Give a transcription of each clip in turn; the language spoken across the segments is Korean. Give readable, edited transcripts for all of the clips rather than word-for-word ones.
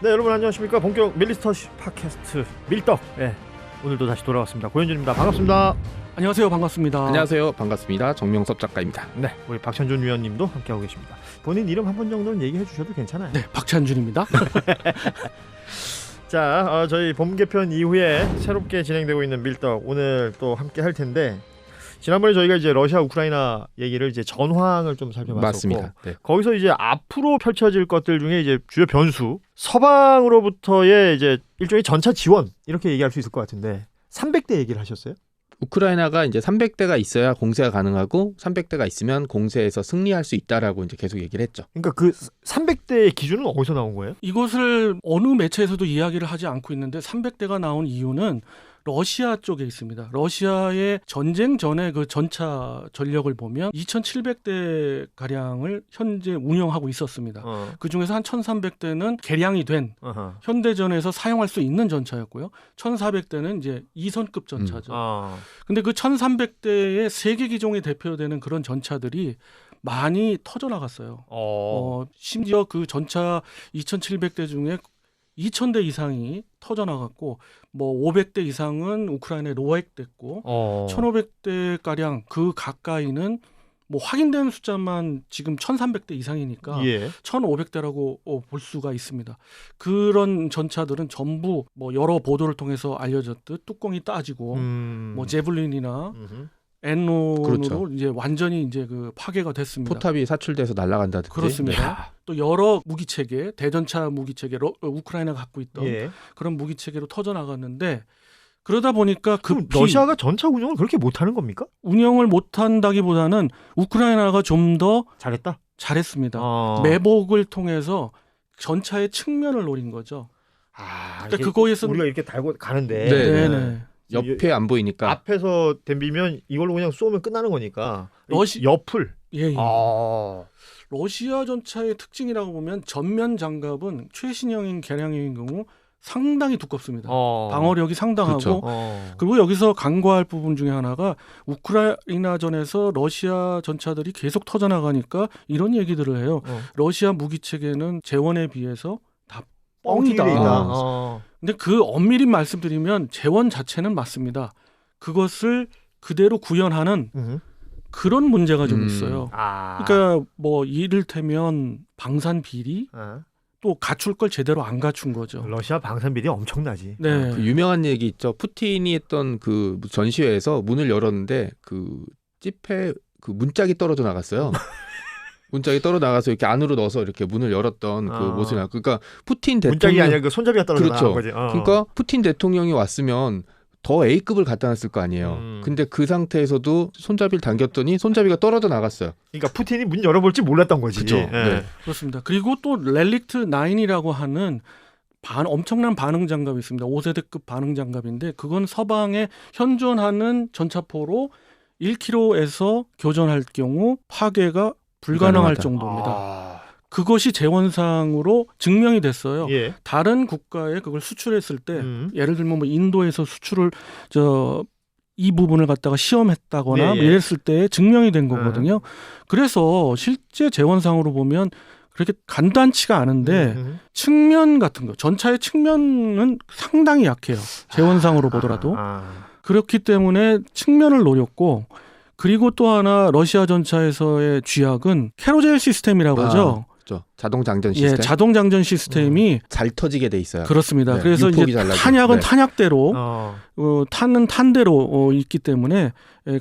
네, 여러분 안녕하십니까. 본격 밀리스터 팟캐스트 밀떡. 네, 오늘도 다시 돌아왔습니다. 고현준입니다. 반갑습니다. 안녕하세요. 반갑습니다. 안녕하세요. 반갑습니다. 정명섭 작가입니다. 네, 우리 박찬준 위원님도 함께하고 계십니다. 본인 이름 한 번 정도는 얘기해 주셔도 괜찮아요. 네, 박찬준입니다. 자, 저희 봄 개편 이후에 새롭게 진행되고 있는 밀떡 오늘 또 함께 할 텐데, 지난번에 저희가 이제 러시아 우크라이나 얘기를 이제 전황을 좀 살펴봤었고, 맞습니다. 네. 거기서 이제 앞으로 펼쳐질 것들 중에 이제 주요 변수, 서방으로부터의 이제 일종의 전차 지원 이렇게 얘기할 수 있을 것 같은데 300대 얘기를 하셨어요? 우크라이나가 이제 300대가 있어야 공세가 가능하고 300대가 있으면 공세에서 승리할 수 있다라고 이제 계속 얘기를 했죠. 그러니까 그 300대의 기준은 어디서 나온 거예요? 이것을 어느 매체에서도 이야기를 하지 않고 있는데 300대가 나온 이유는 러시아 쪽에 있습니다. 러시아의 전쟁 전에 그 전차 전력을 보면 2,700대 가량을 현재 운영하고 있었습니다. 그 중에서 한 1,300대는 개량이 된 현대전에서 사용할 수 있는 전차였고요. 1,400대는 이제 2선급 전차죠. 근데 그 1,300대의 세계 기종에 대표되는 그런 전차들이 많이 터져 나갔어요. 심지어 그 전차 2,700대 중에 2,000대 이상이 터져 나갔고, 뭐 500대 이상은 우크라이나에 로획됐고, 1,500대 가량 그 가까이는 뭐 확인된 숫자만 지금 1,300대 이상이니까 1,500대라고 볼 수가 있습니다. 그런 전차들은 전부 뭐 여러 보도를 통해서 알려졌듯 뚜껑이 따지고, 뭐 제블린이나 엔론으로 그렇죠. 이제 완전히 이제 그 파괴가 됐습니다. 포탑이 사출돼서 날아간다든지. 그렇습니다. 또 여러 무기 체계, 대전차 무기 체계, 우크라이나가 갖고 있던 그런 무기 체계로 터져 나갔는데, 그러다 보니까 그럼 러시아가 전차 운영을 그렇게 못하는 겁니까? 운영을 못한다기보다는 우크라이나가 좀 더 잘했습니다. 매복을 통해서 전차의 측면을 노린 거죠. 그러니까 그거에서 우리가 이렇게 달고 가는데. 네네. 옆에 안 보이니까. 앞에서 댐비면 이걸로 그냥 쏘면 끝나는 거니까. 옆을. 예. 러시아 전차의 특징이라고 보면 전면 장갑은 최신형인 개량형인 경우 상당히 두껍습니다. 방어력이 상당하고, 그렇죠. 그리고 여기서 간과할 부분 중에 하나가 우크라이나전에서 러시아 전차들이 계속 터져나가니까 이런 얘기들을 해요. 러시아 무기체계는 재원에 비해서 다 뻥이다. 근데 그 엄밀히 말씀드리면 재원 자체는 맞습니다. 그것을 그대로 구현하는 그런 문제가 좀 있어요. 그러니까 뭐 이를테면 방산 비리, 또 갖출 걸 제대로 안 갖춘 거죠. 러시아 방산 비리 엄청나지. 네. 그 유명한 얘기 있죠. 푸틴이 했던 그 전시회에서 문을 열었는데 그 찝에 그 문짝이 떨어져 나갔어요. 문짝이 떨어 나가서 이렇게 안으로 넣어서 이렇게 문을 열었던 그 모습이 나. 그러니까 푸틴 대통령, 문짝이 아니라 그 손잡이가 떨어져 나간 거지. 그러니까 푸틴 대통령이 왔으면 더 A급을 갖다 놨을 거 아니에요. 근데 그 상태에서도 손잡이를 당겼더니 손잡이가 떨어져 나갔어요. 그러니까 푸틴이 문 열어볼지 몰랐던 거지. 그렇죠. 네. 그렇습니다. 그리고 또 렐릭트 9이라고 하는 엄청난 반응 장갑이 있습니다. 5세대급 반응 장갑인데, 그건 서방에 현존하는 전차포로 1km에서 교전할 경우 파괴가 불가능할 정도입니다. 그것이 재원상으로 증명이 됐어요. 다른 국가에 그걸 수출했을 때, 예를 들면 뭐 인도에서 수출을 이 부분을 갖다가 시험했다거나 이랬을 때 증명이 된 거거든요. 그래서 실제 재원상으로 보면 그렇게 간단치가 않은데 측면 같은 거, 전차의 측면은 상당히 약해요. 재원상으로 보더라도. 그렇기 때문에 측면을 노렸고, 그리고 또 하나 러시아 전차에서의 쥐약은 캐로젤 시스템이라고 하죠. 그렇죠. 자동 장전 시스템. 자동 장전 시스템이 잘 터지게 돼 있어요. 그렇습니다. 네, 그래서 이제 탄약은 탄약대로, 탄은 탄대로 있기 때문에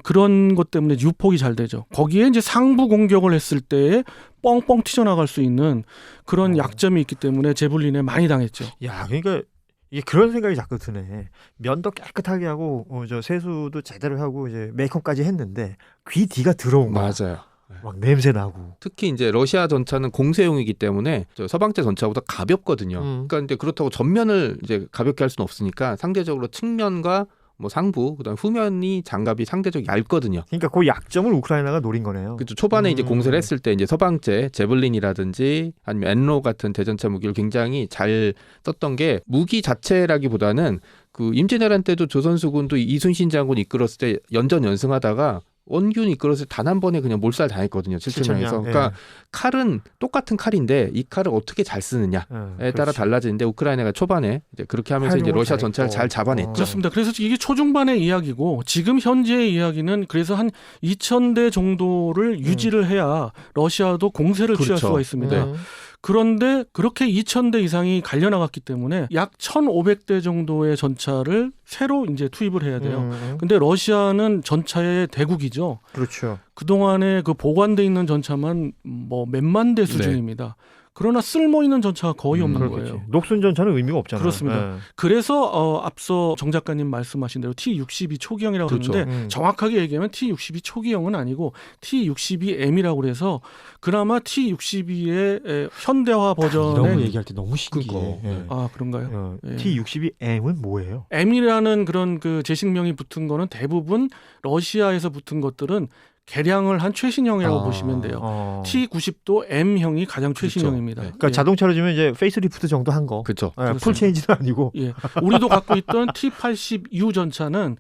그런 것 때문에 유폭이 잘 되죠. 거기에 이제 상부 공격을 했을 때 뻥뻥 튀어나갈 수 있는 그런 약점이 있기 때문에 제블린에 많이 당했죠. 야, 그러니까 이게 그런 생각이 자꾸 드네. 면도 깨끗하게 하고 저 세수도 제대로 하고 이제 메이크업까지 했는데 귀 뒤가 들어온 거야. 맞아요. 막 냄새 나고. 특히 이제 러시아 전차는 공세용이기 때문에 서방제 전차보다 가볍거든요. 그러니까 이제 그렇다고 전면을 이제 가볍게 할 수는 없으니까 상대적으로 측면과 뭐 상부, 그다음 후면이 장갑이 상대적으로 얇거든요. 그러니까 그 약점을 우크라이나가 노린 거네요. 그렇죠. 초반에 이제 공세를 했을 때 이제 서방제 제블린이라든지 아니면 엔로 같은 대전차 무기를 굉장히 잘 썼던 게, 무기 자체라기보다는 그 임진왜란 때도 조선수군도 이순신 장군 이끌었을 때 연전 연승하다가 원균 이끌어서 단 한 번에 그냥 몰살 당했거든요. 7,000명에서. 그러니까 칼은 똑같은 칼인데 이 칼을 어떻게 잘 쓰느냐에 따라 달라지는데 우크라이나가 초반에 이제 그렇게 하면서 이제 러시아 전차를 잘 잡아냈죠. 그렇습니다. 그래서 이게 초중반의 이야기고 지금 현재의 이야기는 그래서 한 2,000대 정도를 유지를 해야 러시아도 공세를 취할 수가 있습니다. 그런데 그렇게 2,000대 이상이 갈려나갔기 때문에 약 1,500대 정도의 전차를 새로 이제 투입을 해야 돼요. 근데 러시아는 전차의 대국이죠. 그렇죠. 그동안에 그 보관돼 있는 전차만 뭐 몇만 대 수준입니다. 그러나 쓸모 있는 전차가 거의 없는 거예요. 녹슨 전차는 의미가 없잖아요. 그렇습니다. 그래서 앞서 정 작가님 말씀하신 대로 T-62 초기형이라고 그러는데 정확하게 얘기하면 T-62 초기형은 아니고 T-62M이라고 그래서 그나마 T-62의 현대화 버전의 이런 거 얘기할 때 너무 신기해. 아 그런가요? T-62M은 뭐예요? M이라는 그런 그 제식명이 붙은 거는 대부분 러시아에서 붙은 것들은 개량을 한 최신형이라고 보시면 돼요. T90도 M형이 가장 최신형입니다. 그러니까 자동차로 주면 이제 페이스리프트 정도 한 거. 그렇죠. 풀 체인지는 아니고. 우리도 갖고 있던 T80U 전차는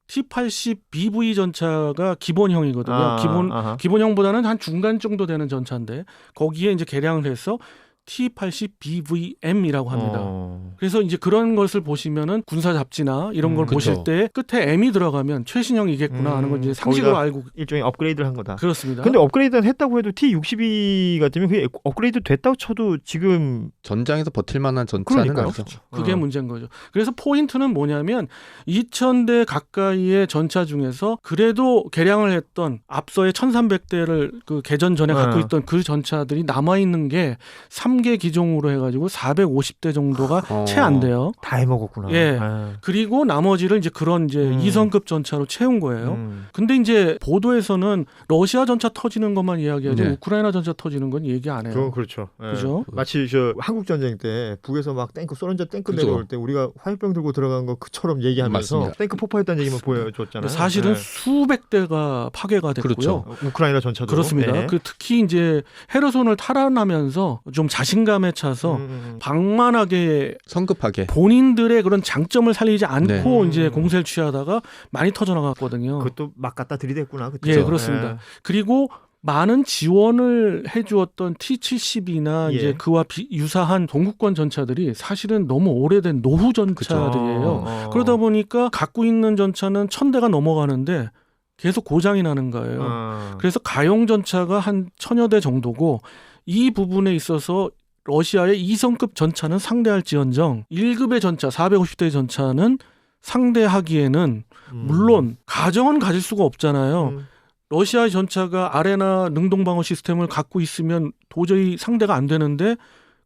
T80BV 전차가 기본형이거든요. 기본형보다는 한 중간 정도 되는 전차인데 거기에 이제 개량을 해서 T80BVM이라고 합니다. 그래서 이제 그런 것을 보시면은 군사 잡지나 이런 걸 보실 때 끝에 M이 들어가면 최신형이겠구나 하는 건 이제 상식으로 알고 일종의 업그레이드를 한 거다. 그렇습니다. 근데 업그레이드는 했다고 해도 T62 같으면 그게 업그레이드 됐다고 쳐도 지금 전장에서 버틸 만한 전차는 아니죠. 그게 문제인 거죠. 그래서 포인트는 뭐냐면 2,000대 가까이의 전차 중에서 그래도 개량을 했던 앞서의 1,300대를 그 개전 전에 갖고 있던 그 전차들이 남아 있는 게 3개 기종으로 해가지고 450대 정도가 채 안 돼요. 다 해먹었구나. 그리고 나머지를 이제 그런 이제 2성급 전차로 채운 거예요. 근데 이제 보도에서는 러시아 전차 터지는 것만 이야기하지 우크라이나 전차 터지는 건 얘기 안 해요. 그건 그렇죠. 그죠? 마치 저 한국 전쟁 때 북에서 막 탱크 소련전 탱크 내려올 때 우리가 화염병 들고 들어간 거 그처럼 얘기하면서 맞습니다. 탱크 폭파했다는 얘기만 보여줬잖아요. 사실은 수백 대가 파괴가 됐고요. 그렇죠. 우크라이나 전차도 그렇습니다. 그 특히 이제 헤르손을 탈환하면서 좀 자신감에 차서 방만하게 성급하게 본인들의 그런 장점을 살리지 않고 이제 공세를 취하다가 많이 터져 나갔거든요. 그것도 막 갖다 들이댔구나. 그쵸? 예, 그렇습니다. 그리고 많은 지원을 해주었던 T-72나 이제 그와 유사한 동구권 전차들이 사실은 너무 오래된 노후 전차들이에요. 그러다 보니까 갖고 있는 전차는 1,000대가 넘어가는데 계속 고장이 나는 거예요. 그래서 가용 전차가 한 1,000여 대 정도고 이 부분에 있어서 러시아의 2성급 전차는 상대할지언정 1급의 전차, 450대 전차는 상대하기에는 물론 가정은 가질 수가 없잖아요. 러시아의 전차가 아레나 능동방어 시스템을 갖고 있으면 도저히 상대가 안 되는데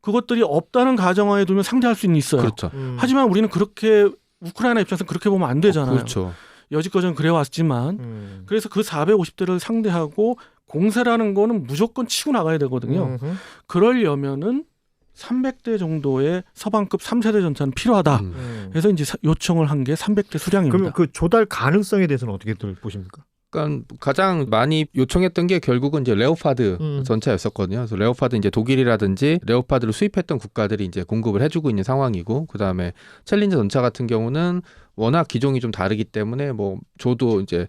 그것들이 없다는 가정하에 두면 상대할 수는 있어요. 그렇죠. 하지만 우리는 그렇게 우크라이나 입장에서 그렇게 보면 안 되잖아요. 그렇죠. 여지까지는 그래왔지만 그래서 그 450대를 상대하고 공세라는 거는 무조건 치고 나가야 되거든요. 그러려면은 300대 정도의 서방급 3세대 전차는 필요하다. 그래서 이제 요청을 한 게 300대 수량입니다. 그럼 그 조달 가능성에 대해서는 어떻게들 보십니까? 그러니까 가장 많이 요청했던 게 결국은 이제 레오파드 전차였었거든요. 그래서 레오파드 이제 독일이라든지 레오파드를 수입했던 국가들이 이제 공급을 해주고 있는 상황이고, 그 다음에 챌린저 전차 같은 경우는 워낙 기종이 좀 다르기 때문에 뭐 저도 이제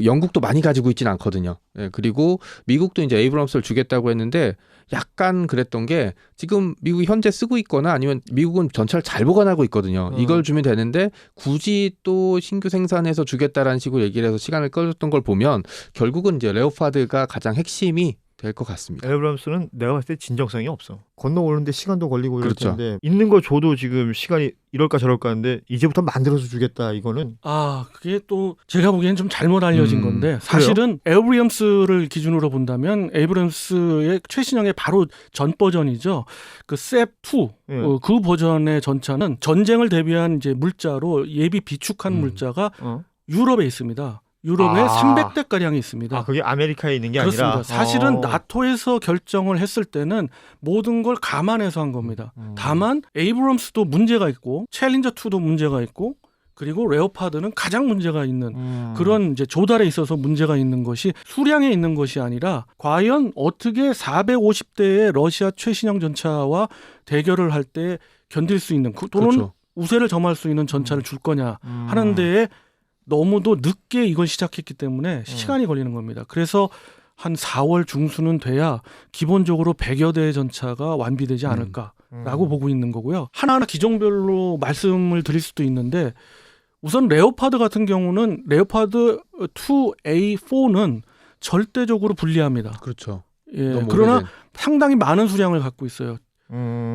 영국도 많이 가지고 있지는 않거든요. 예, 그리고 미국도 이제 에이브럼스를 주겠다고 했는데 약간 그랬던 게 지금 미국이 현재 쓰고 있거나 아니면 미국은 전차를 잘 보관하고 있거든요. 이걸 주면 되는데 굳이 또 신규 생산해서 주겠다라는 식으로 얘기를 해서 시간을 끌었던 걸 보면 결국은 이제 레오파드가 가장 핵심이 될 것 같습니다. 에이브럼스는 내가 봤을 때 진정성이 없어. 건너오는데 시간도 걸리고 이럴 그렇죠. 텐데 있는 거 줘도 지금 시간이 이럴까 저럴까 하는데 이제부터 만들어서 주겠다 이거는 그게 또 제가 보기엔 좀 잘못 알려진 건데 사실은 에이브럼스를 기준으로 본다면 에이브럼스의 최신형의 바로 전 버전이죠. 그 셉2 그 버전의 전차는 전쟁을 대비한 이제 물자로 예비 비축한 물자가 유럽에 있습니다. 유럽에 300대가량이 있습니다. 그게 아메리카에 있는 게 그렇습니다. 아니라? 사실은 나토에서 결정을 했을 때는 모든 걸 감안해서 한 겁니다. 다만 에이브럼스도 문제가 있고 챌린저2도 문제가 있고 그리고 레오파드는 가장 문제가 있는 그런 이제 조달에 있어서 문제가 있는 것이 수량에 있는 것이 아니라 과연 어떻게 450대의 러시아 최신형 전차와 대결을 할 때 견딜 수 있는 또는 그렇죠. 우세를 점할 수 있는 전차를 줄 거냐 하는 데에 너무도 늦게 이걸 시작했기 때문에 시간이 걸리는 겁니다. 그래서 한 4월 중순은 돼야 기본적으로 100여 대의 전차가 완비되지 않을까라고 보고 있는 거고요. 하나하나 기종별로 말씀을 드릴 수도 있는데 우선 레오파드 같은 경우는 레오파드 2A4는 절대적으로 불리합니다. 그렇죠. 예, 너무 그러나 오래된. 상당히 많은 수량을 갖고 있어요.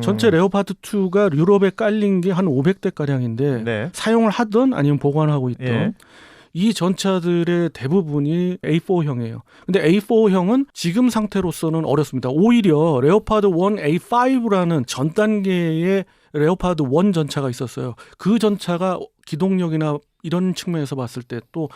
전체 레오파드 2가 유럽에 깔린 게 한 500대 가량인데 네. 사용을 하든 아니면 보관하고 있든 예. 이 전차들의 대부분이 A4형이에요. 근데 A4형은 지금 상태로서는 어렵습니다. 오히려 레오파드 1 A5라는 전 단계의 레오파드 1 전차가 있었어요. 그 전차가 기동력이나 이런 측면에서 봤을 때 또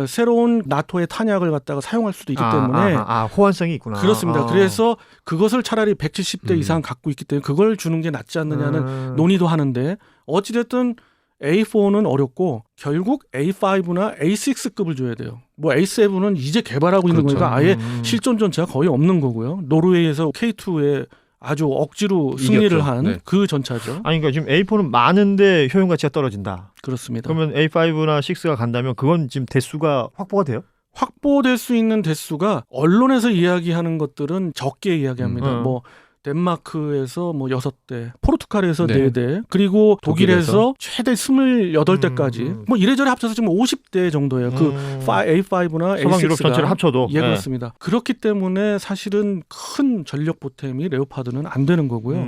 새로운 나토의 탄약을 갖다가 사용할 수도 있기 때문에 호환성이 있구나. 그렇습니다. 아. 그래서 그것을 차라리 170대 이상 갖고 있기 때문에 그걸 주는 게 낫지 않느냐는 논의도 하는데 어찌됐든 A4는 어렵고 결국 A5나 A6급을 줘야 돼요. 뭐 A7은 이제 개발하고 있는 그렇죠. 거니까 아예 실존 전차가 거의 없는 거고요. 노르웨이에서 K2에 아주 억지로 승리를 이겼죠. 한 네. 그 전차죠. 아니 그러니까 지금 A4는 많은데 효용 가치가 떨어진다. 그렇습니다. 그러면 A5나 6가 간다면 그건 지금 대수가 확보가 돼요? 확보될 수 있는 대수가 언론에서 이야기하는 것들은 적게 이야기합니다. 음. 뭐 덴마크에서 뭐 6대, 포르투갈에서 네. 4대, 그리고 독일에서 최대 28대까지 뭐 이래저래 합쳐서 지금 50대 정도예요. 그 A5나 서방 유럽 전체를 A6가 합쳐도. 예, 그렇습니다. 그렇기 때문에 사실은 큰 전력 보탬이 레오파드는 안 되는 거고요.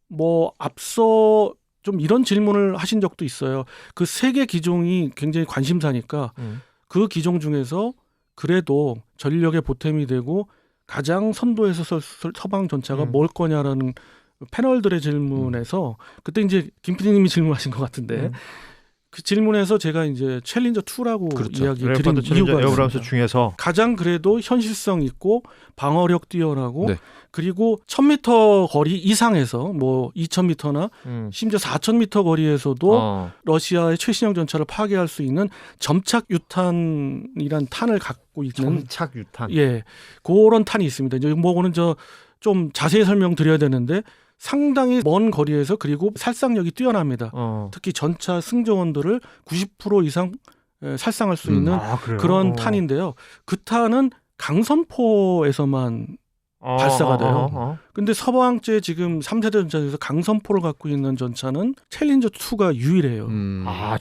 뭐 앞서 좀 이런 질문을 하신 적도 있어요. 그 세 개 기종이 굉장히 관심사니까 그 기종 중에서 그래도 전력의 보탬이 되고 가장 선도에서 서방 전차가 뭘 거냐라는 패널들의 질문에서 그때 이제 김 PD님이 질문하신 것 같은데 그 질문에서 제가 이제 챌린저 2라고 그렇죠. 이야기 드린 레오파드 챌린저 이유가 에어브람스 있습니다. 중에서 가장 그래도 현실성 있고 방어력 뛰어나고 네. 그리고 1000m 거리 이상에서 뭐 2000m나 심지어 4000m 거리에서도 러시아의 최신형 전차를 파괴할 수 있는 점착 유탄이란 탄을 갖고 있는 점착 유탄. 예, 그런 탄이 있습니다. 이제 뭐고는 좀 자세히 설명드려야 되는데 상당히 먼 거리에서 그리고 살상력이 뛰어납니다. 특히 전차 승조원들을 90% 이상 살상할 수 있는 그래요? 그런 탄인데요. 그 탄은 강선포에서만 발사가 돼요. 근데 서방제 지금 3세대 전차에서 강선포를 갖고 있는 전차는 챌린저 2가 유일해요.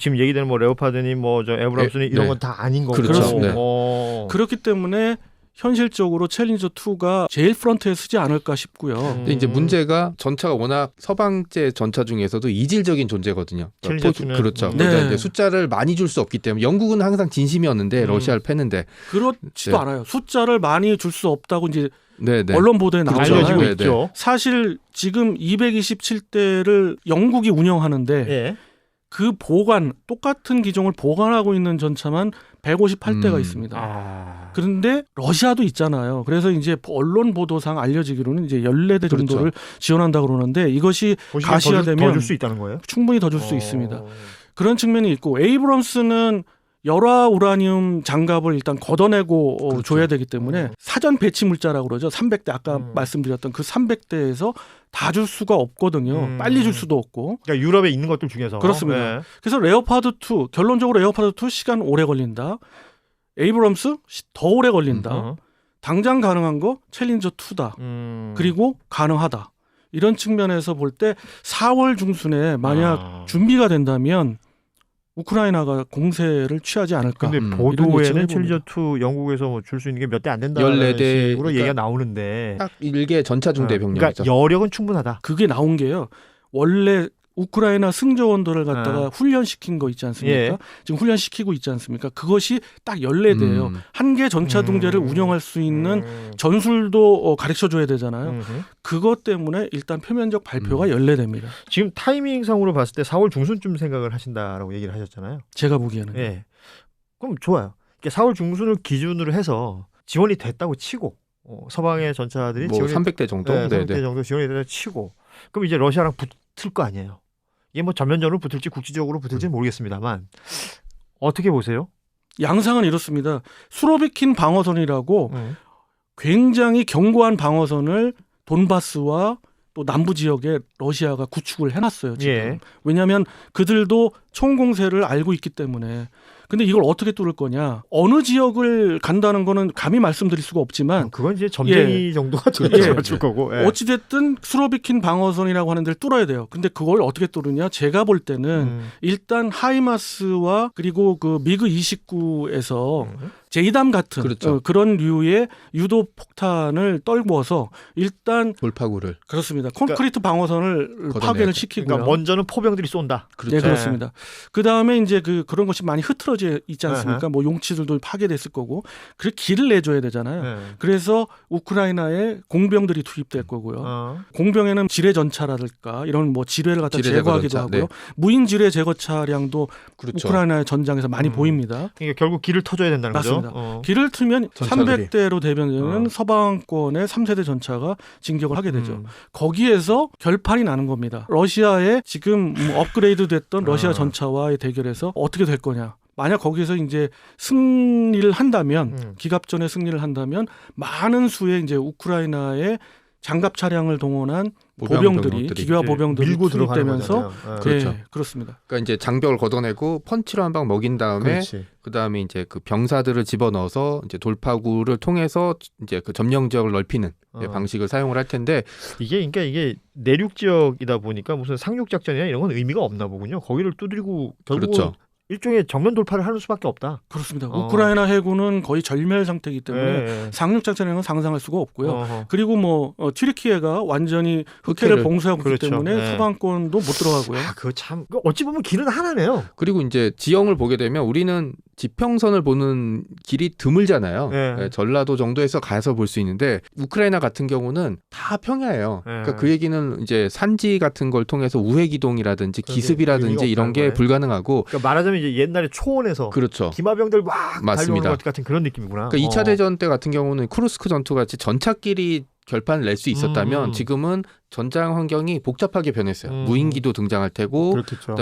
지금 얘기되는 뭐 레오파드니 뭐 저 에어브람스니 이런 네. 건 다 아닌 거고. 그렇습니다. 네. 그렇기 때문에 현실적으로 챌린저 2가 제일 프런트에 쓰지 않을까 싶고요. 근데 이제 문제가 전차가 워낙 서방제 전차 중에서도 이질적인 존재거든요. 챌린저 2는. 그렇죠. 네. 그러니까 이제 숫자를 많이 줄 수 없기 때문에 영국은 항상 진심이었는데 러시아를 패는데 그렇지도 네. 않아요. 숫자를 많이 줄 수 없다고 이제 네네. 언론 보도에 그렇죠. 나오잖아요. 알려지고 네, 있죠. 사실 지금 227대를 영국이 운영하는데 예. 그 똑같은 기종을 보관하고 있는 전차만 158대가 있습니다. 그런데 러시아도 있잖아요. 그래서 이제 언론 보도상 알려지기로는 이제 14대 정도를 지원한다고 그러는데 이것이 가시화되면 더줄 수 있다는 거예요? 충분히 더 줄 수 있습니다. 그런 측면이 있고 에이브럼스는 열화 우라늄 장갑을 일단 걷어내고 그렇죠. 줘야 되기 때문에 사전 배치 물자라고 그러죠. 300대 아까 말씀드렸던 그 300대에서 다 줄 수가 없거든요. 빨리 줄 수도 없고. 그러니까 유럽에 있는 것들 중에서. 그렇습니다. 네. 그래서 레오파드 2 결론적으로 레오파드 2 시간 오래 걸린다. 에이브럼스 더 오래 걸린다. 당장 가능한 거 챌린저 2다. 그리고 가능하다. 이런 측면에서 볼 때 4월 중순에 만약 준비가 된다면 우크라이나가 공세를 취하지 않을까. 근데 이런 보도에는 예측을 챌린저 2 영국에서 뭐 줄 수 있는 게 몇 대 안 된다는 14대 식으로 그러니까 얘기가 나오는데. 딱 일개 전차 중대 병력이죠. 그러니까 여력은 충분하다. 그게 나온 게요. 원래 우크라이나 승조원들을 갖다가 훈련시킨 거 있지 않습니까? 예. 지금 훈련시키고 있지 않습니까? 그것이 딱 14대예요. 한 개 전차 둥대를 운영할 수 있는 전술도 가르쳐줘야 되잖아요. 그것 때문에 일단 표면적 발표가 14대입니다. 지금 타이밍상으로 봤을 때 4월 중순쯤 생각을 하신다라고 얘기를 하셨잖아요. 제가 보기에는. 예. 그럼 좋아요. 4월 중순을 기준으로 해서 지원이 됐다고 치고 서방의 전차들이 뭐 지원이 300대 정도? 네, 네네. 300대 정도 지원이 됐다고 치고 그럼 이제 러시아랑 붙을 거 아니에요. 이게 뭐 전면전으로 붙을지 국지적으로 붙을지는 모르겠습니다만 어떻게 보세요? 양상은 이렇습니다. 수로비킨 방어선이라고 굉장히 견고한 방어선을 돈바스와 또 남부 지역에 러시아가 구축을 해놨어요. 지금. 예. 왜냐하면 그들도 총공세를 알고 있기 때문에. 근데 이걸 어떻게 뚫을 거냐? 어느 지역을 간다는 거는 감히 말씀드릴 수가 없지만 그건 이제 점쟁이 정도가 맞출 거고. 예. 어찌됐든 수로비킨 방어선이라고 하는 데를 뚫어야 돼요. 근데 그걸 어떻게 뚫느냐? 제가 볼 때는 일단 하이마스와 그리고 그 미그 29에서 제이담 같은 그렇죠. 그런 류의 유도 폭탄을 떨궈서 일단 돌파구를 그렇습니다. 콘크리트 방어선을 파괴를 시키고요. 그러니까 먼저는 포병들이 쏜다. 네, 그렇습니다. 그 다음에 이제 그런 것이 많이 흐트러져 있지 않습니까? 뭐 용치들도 파괴됐을 거고, 그래서 길을 내줘야 되잖아요. 네. 그래서 우크라이나에 공병들이 투입될 거고요. 공병에는 지뢰 전차라든가 이런 뭐 지뢰를 갖다 제거하기도 전차, 하고요. 네. 무인 지뢰 제거 차량도 그렇죠. 우크라이나의 전장에서 많이 보입니다. 그러니까 결국 길을 터줘야 된다는 맞습니다. 거죠. 길을 틀면 전차들이. 300대로 대변되는 서방권의 3세대 전차가 진격을 하게 되죠. 거기에서 결판이 나는 겁니다. 러시아의 지금 업그레이드 됐던 러시아 전차와의 대결에서 어떻게 될 거냐. 만약 거기서 이제 승리를 한다면, 기갑전에 승리를 한다면 많은 수의 이제 우크라이나의 장갑 차량을 동원한 보병들이 기계화 보병들이 밀고 투입되면서 그렇죠. 네, 그렇습니다. 그러니까 이제 장벽을 걷어내고 펀치로 한 방 먹인 다음에 그다음에 이제 그 병사들을 집어넣어서 이제 돌파구를 통해서 이제 그 점령 지역을 넓히는 방식을 사용을 할 텐데 그러니까 이게 내륙 지역이다 보니까 무슨 상륙 작전이나 이런 건 의미가 없나 보군요. 거기를 두드리고 결국 그렇죠. 일종의 정면 돌파를 하는 수밖에 없다. 그렇습니다. 우크라이나 해군은 거의 절멸 상태이기 때문에 상륙작전이라는 건 상상할 수가 없고요. 그리고 뭐 튀르키예가 완전히 흑해를 봉쇄하고 있기 때문에 서방권도 못 들어가고요. 그거 참 어찌 보면 길은 하나네요. 그리고 이제 지형을 보게 되면 우리는 지평선을 보는 길이 드물잖아요. 전라도 정도에서 가서 볼 수 있는데 우크라이나 같은 경우는 다 평야예요. 그러니까 그 얘기는 이제 산지 같은 걸 통해서 우회기동이라든지 기습이라든지 이런 게 불가능하고 그러니까 말하자면 이제 옛날에 초원에서 그렇죠. 기마병들 막 달려오는 것 같은 그런 느낌이구나. 그러니까 2차 대전 때 같은 경우는 쿠르스크 전투 같이 전차끼리 결판을 낼 수 있었다면 지금은 전장 환경이 복잡하게 변했어요. 무인기도 등장할 테고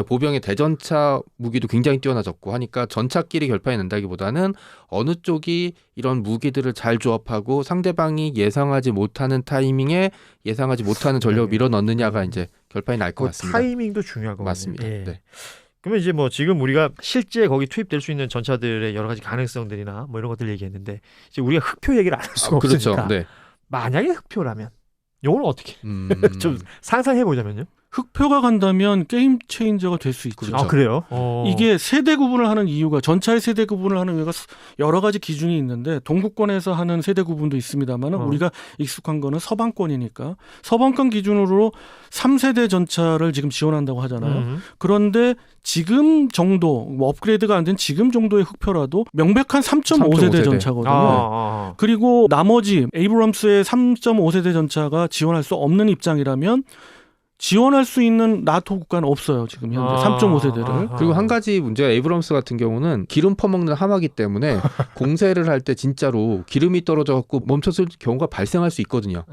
보병의 대전차 무기도 굉장히 뛰어나졌고 하니까 전차끼리 결판이 난다기보다는 어느 쪽이 이런 무기들을 잘 조합하고 상대방이 예상하지 못하는 타이밍에 예상하지 못하는 전력을 밀어넣느냐가 이제 결판이 날 것 같습니다. 타이밍도 중요하고 맞습니다. 예. 네. 그러면 이제 뭐 지금 우리가 실제 거기 투입될 수 있는 전차들의 여러 가지 가능성들이나 뭐 이런 것들 얘기했는데 이제 우리가 흑표 얘기를 안 할 수가 없으니까 네. 만약에 흑표라면 이걸 어떻게 좀 상상해 보자면요. 흑표가 간다면 게임 체인저가 될 수 있죠. 그렇죠. 그래요? 이게 세대 구분을 하는 이유가 전차의 세대 구분을 하는 이유가 여러 가지 기준이 있는데 동구권에서 하는 세대 구분도 있습니다만 우리가 익숙한 거는 서방권이니까 서방권 기준으로 3세대 전차를 지금 지원한다고 하잖아요. 그런데 지금 정도 뭐 업그레이드가 안 된 지금 정도의 흑표라도 명백한 3.5세대 전차거든요. 그리고 나머지 에이브럼스의 3.5세대 전차가 지원할 수 없는 입장이라면 지원할 수 있는 나토 국가는 없어요. 지금 현재 3.5세대를. 그리고 한 가지 문제가 에이브럼스 같은 경우는 기름 퍼먹는 하마기 때문에 공세를 할 때 진짜로 기름이 떨어져 갖고 멈췄을 경우가 발생할 수 있거든요.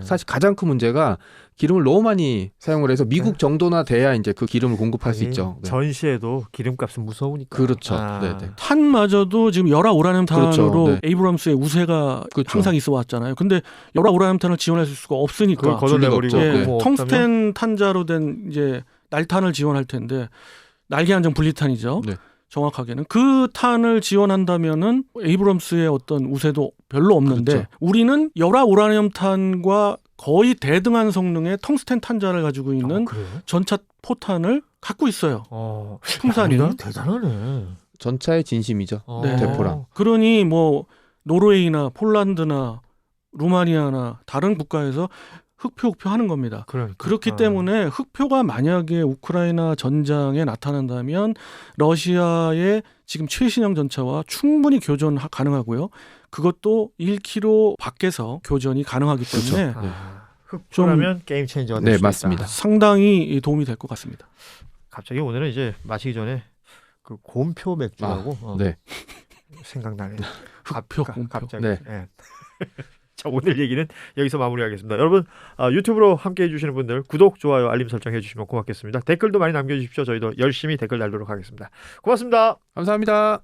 사실 가장 큰 문제가 기름을 너무 많이 사용을 해서 미국 정도나 돼야 이제 그 기름을 공급할 수 있죠. 네. 전시에도 기름값은 무서우니까. 그렇죠. 탄마저도 지금 열화 우라늄 탄으로 그렇죠. 에이브럼스의 우세가 항상 있어 왔잖아요. 근데 열화 우라늄 탄을 지원할 수가 없으니까. 그걸 걷어내버리고 텅스텐 탄자로 된 이제 날탄을 지원할 텐데 날개 한정 분리탄이죠. 네. 정확하게는 그 탄을 지원한다면은 에이브럼스의 어떤 우세도 별로 없는데 그렇죠. 우리는 열화 우라늄 탄과 거의 대등한 성능의 텅스텐 탄자를 가지고 있는 전차 포탄을 갖고 있어요. 풍산이는 대단하네. 전차의 진심이죠. 대포랑. 그러니 뭐 노르웨이나 폴란드나 루마니아나 다른 국가에서 흑표 하는 겁니다. 그렇기 때문에 흑표가 만약에 우크라이나 전장에 나타난다면 러시아의 지금 최신형 전차와 충분히 교전 가능하고요. 그것도 1km 밖에서 교전이 가능하기 때문에 흑표라면 게임 체인저가 될 수 있다. 맞습니다. 상당히 도움이 될 것 같습니다. 갑자기 오늘은 이제 마시기 전에 그 곰표 맥주라고 생각나네요. 흑표, 갑자기. 자, 오늘 얘기는 여기서 마무리하겠습니다. 여러분 유튜브로 함께해 주시는 분들 구독, 좋아요, 알림 설정해 주시면 고맙겠습니다. 댓글도 많이 남겨주십시오. 저희도 열심히 댓글 달도록 하겠습니다. 고맙습니다. 감사합니다.